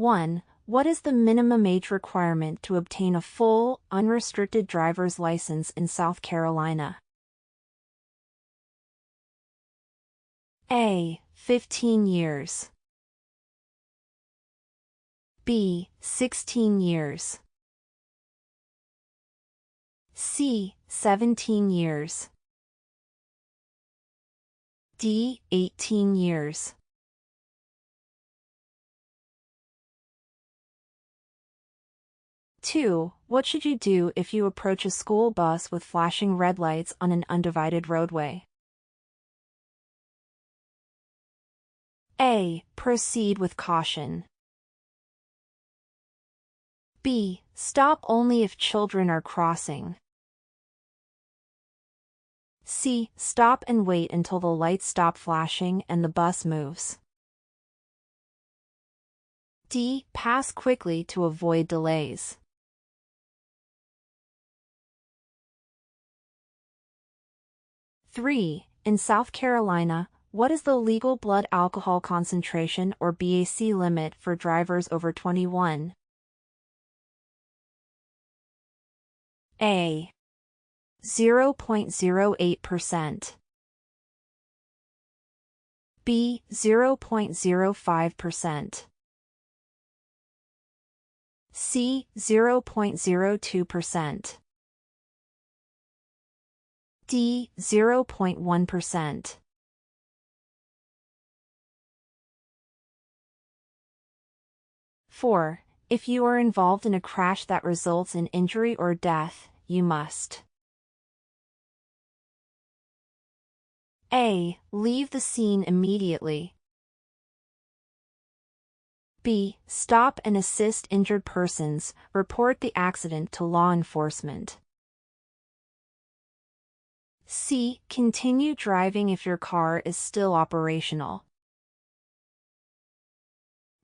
1. What is the minimum age requirement to obtain a full, unrestricted driver's license in South Carolina? A. 15 years. B. 16 years. C. 17 years. D. 18 years. Two. What should you do if you approach a school bus with flashing red lights on an undivided roadway? A. Proceed with caution. B. Stop only if children are crossing. C. Stop and wait until the lights stop flashing and the bus moves. D. Pass quickly to avoid delays. 3. In South Carolina, what is the legal blood alcohol concentration or BAC limit for drivers over 21? A. 0.08%. B. 0.05%. C. 0.02%. D. 0.1%. 4. If you are involved in a crash that results in injury or death, you must A. Leave the scene immediately. B. Stop and assist injured persons, report the accident to law enforcement. C. Continue driving if your car is still operational.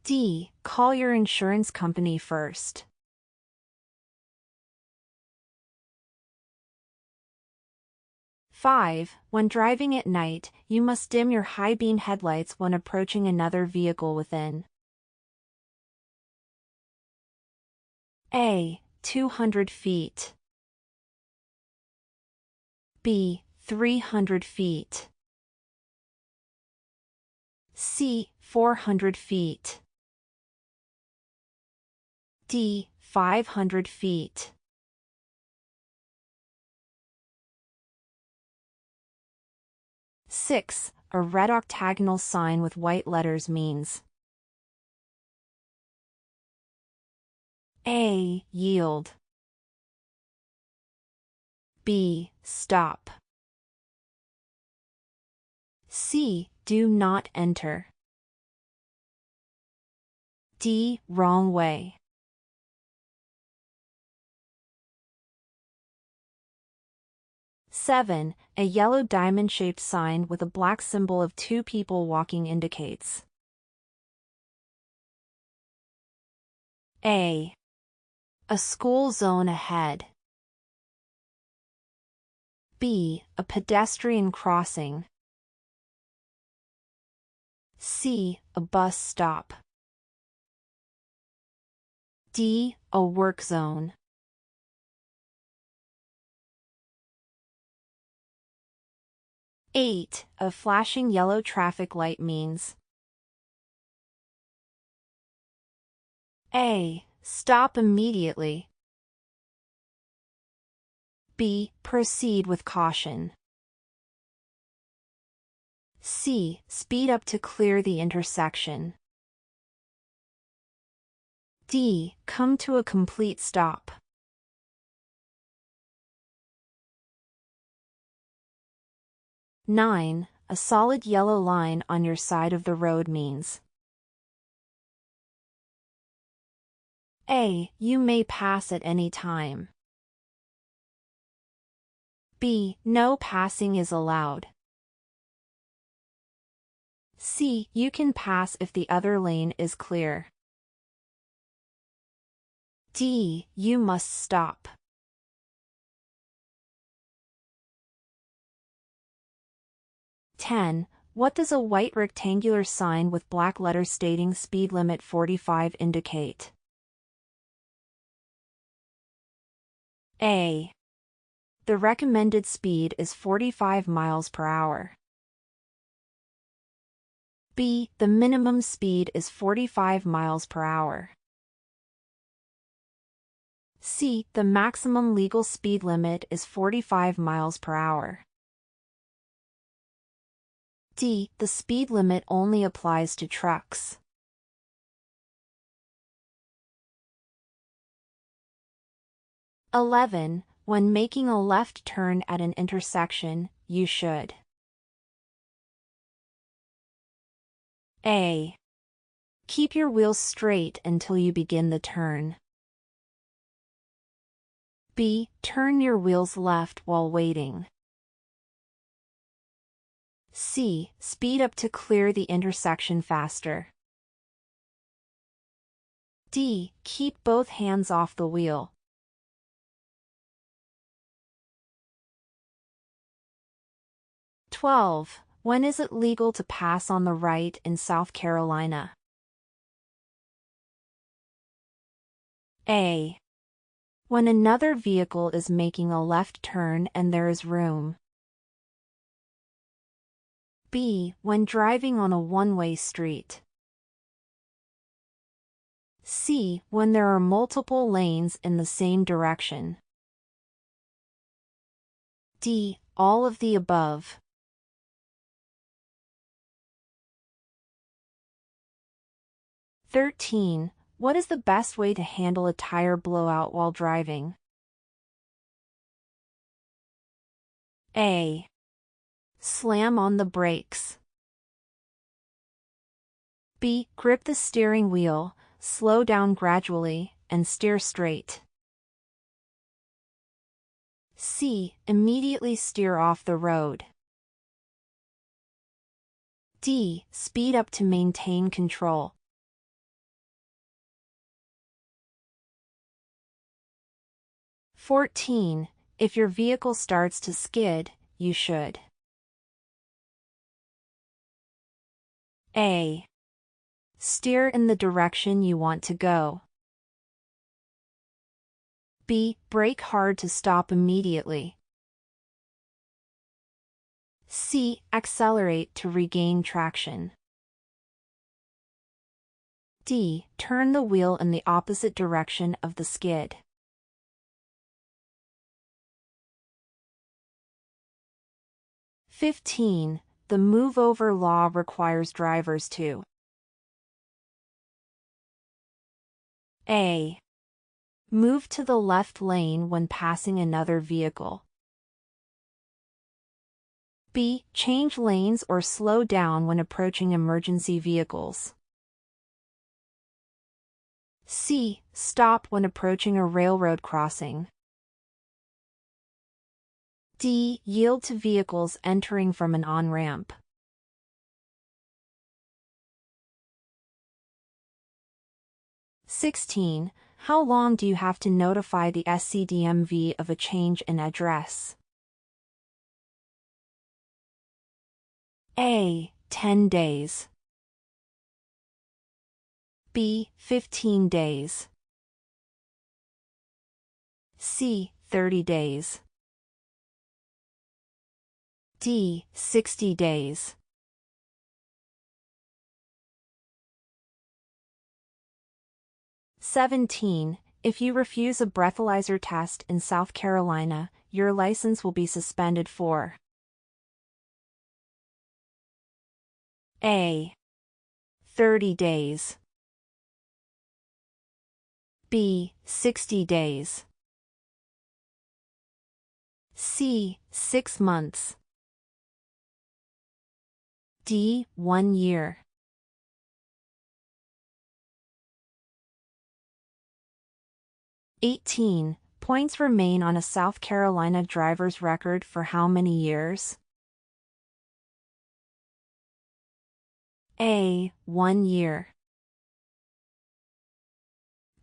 D. Call your insurance company first. Five. When driving at night, you must dim your high-beam headlights when approaching another vehicle within A. 200 feet. B. 300 feet. C. 400 feet. D. 500 feet. Six. A red octagonal sign with white letters means A. Yield. B. Stop. C. Do not enter. D. Wrong way. Seven. A yellow diamond-shaped sign with a black symbol of two people walking indicates A. A school zone ahead. B. A pedestrian crossing. C. A bus stop. D. A work zone. Eight. A flashing yellow traffic light means A. Stop immediately. B. Proceed with caution. C. Speed up to clear the intersection. D. Come to a complete stop. 9. A solid yellow line on your side of the road means A. You may pass at any time. B. No passing is allowed. C. You can pass if the other lane is clear. D. You must stop. 10. What does a white rectangular sign with black letters stating speed limit 45 indicate? A. The recommended speed is 45 miles per hour. B. The minimum speed is 45 miles per hour. C. The maximum legal speed limit is 45 miles per hour. D. The speed limit only applies to trucks. (11) When making a left turn at an intersection, you should A. Keep your wheels straight until you begin the turn. B. Turn your wheels left while waiting. C. Speed up to clear the intersection faster. D. Keep both hands off the wheel. (12) When is it legal to pass on the right in South Carolina? A. When another vehicle is making a left turn and there is room. B. When driving on a one-way street. C. When there are multiple lanes in the same direction. D. All of the above. (13) What is the best way to handle a tire blowout while driving? A. Slam on the brakes. B. Grip the steering wheel, slow down gradually, and steer straight. C. Immediately steer off the road. D. Speed up to maintain control. (14) If your vehicle starts to skid, you should A. Steer in the direction you want to go. B. Brake hard to stop immediately. C. Accelerate to regain traction. D. Turn the wheel in the opposite direction of the skid. (15) The move-over law requires drivers to A. Move to the left lane when passing another vehicle. B. Change lanes or slow down when approaching emergency vehicles. C. Stop when approaching a railroad crossing. D. Yield to vehicles entering from an on-ramp. (16) How long do you have to notify the SCDMV of a change in address? A. 10 days. B. 15 days. C. 30 days. D. 60 days. (17) If you refuse a breathalyzer test in South Carolina, your license will be suspended for A. 30 days. B. 60 days. C. 6 months. D. 1 year. (18) Points remain on a South Carolina driver's record for how many years? A. 1 year.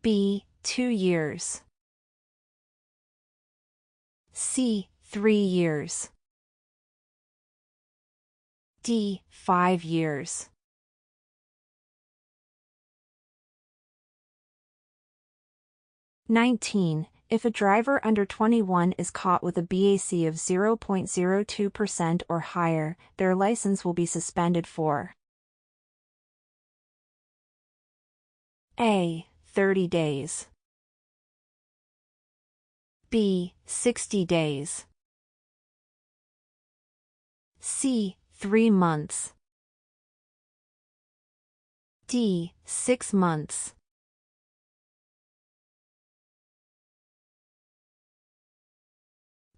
B. 2 years. C. 3 years. D. 5 years. (19) If a driver under 21 is caught with a BAC of 0.02% or higher, their license will be suspended for A. 30 days. B. 60 days. C. 3 months. D. 6 months.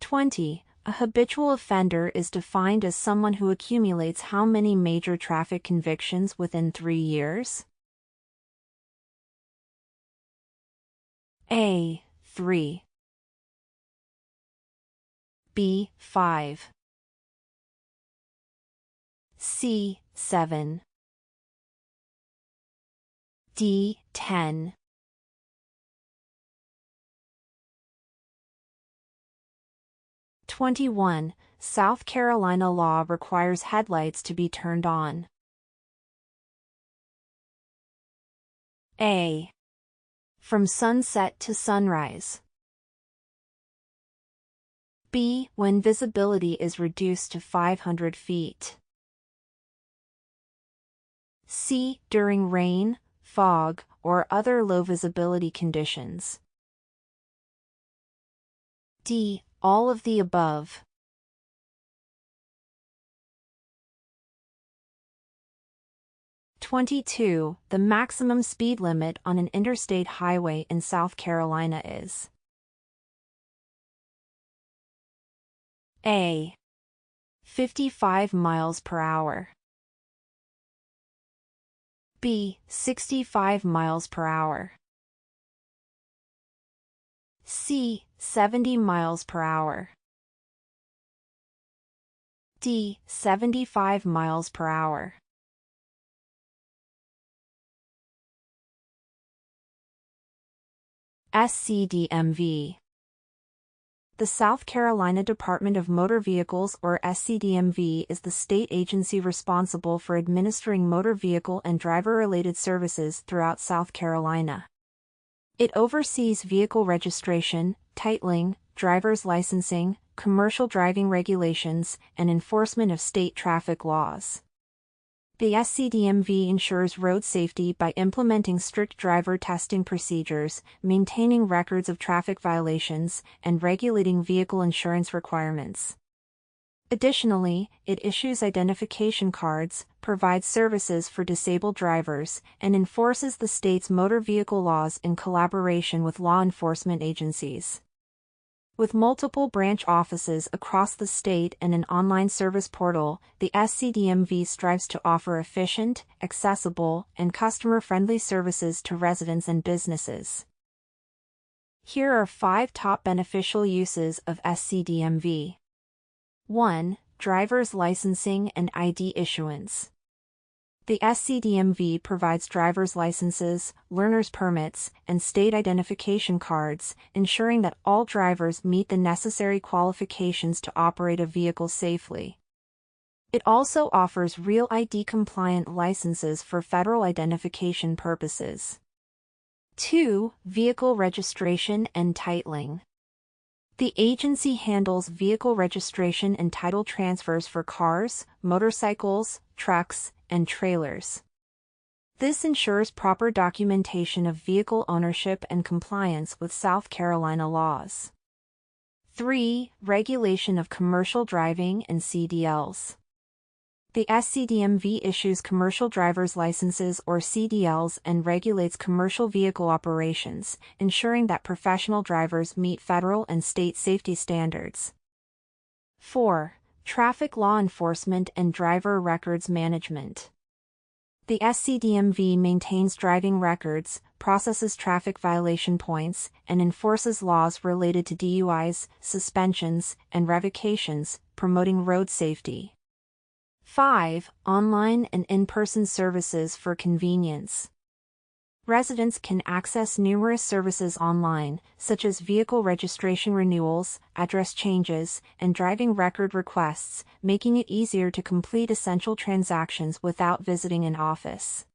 (20) A habitual offender is defined as someone who accumulates how many major traffic convictions within 3 years? A. 3. B. 5. C. 7. D. 10. (21) South Carolina law requires headlights to be turned on. A. From sunset to sunrise. B. When visibility is reduced to 500 feet. C. During rain, fog, or other low visibility conditions. D. All of the above. (22) The maximum speed limit on an interstate highway in South Carolina is A. 55 miles per hour. B. 65 miles per hour. C. 70 miles per hour. D. 75 miles per hour. SCDMV. The South Carolina Department of Motor Vehicles, or SCDMV, is the state agency responsible for administering motor vehicle and driver-related services throughout South Carolina. It oversees vehicle registration, titling, driver's licensing, commercial driving regulations, and enforcement of state traffic laws. The SCDMV ensures road safety by implementing strict driver testing procedures, maintaining records of traffic violations, and regulating vehicle insurance requirements. Additionally, it issues identification cards, provides services for disabled drivers, and enforces the state's motor vehicle laws in collaboration with law enforcement agencies. With multiple branch offices across the state and an online service portal, the SCDMV strives to offer efficient, accessible, and customer-friendly services to residents and businesses. Here are 5 top beneficial uses of SCDMV. 1. Driver's licensing and ID issuance. The SCDMV provides driver's licenses, learner's permits, and state identification cards, ensuring that all drivers meet the necessary qualifications to operate a vehicle safely. It also offers real ID-compliant licenses for federal identification purposes. 2. Vehicle registration and titling. The agency handles vehicle registration and title transfers for cars, motorcycles, trucks, and trailers. This ensures proper documentation of vehicle ownership and compliance with South Carolina laws. 3. Regulation of commercial driving and CDLs. The SCDMV issues commercial driver's licenses or CDLs and regulates commercial vehicle operations, ensuring that professional drivers meet federal and state safety standards. 4. Traffic law enforcement and driver records management. The SCDMV maintains driving records, processes traffic violation points, and enforces laws related to DUIs, suspensions, and revocations, promoting road safety. 5. Online and in-person services for convenience. Residents can access numerous services online, such as vehicle registration renewals, address changes, and driving record requests, making it easier to complete essential transactions without visiting an office.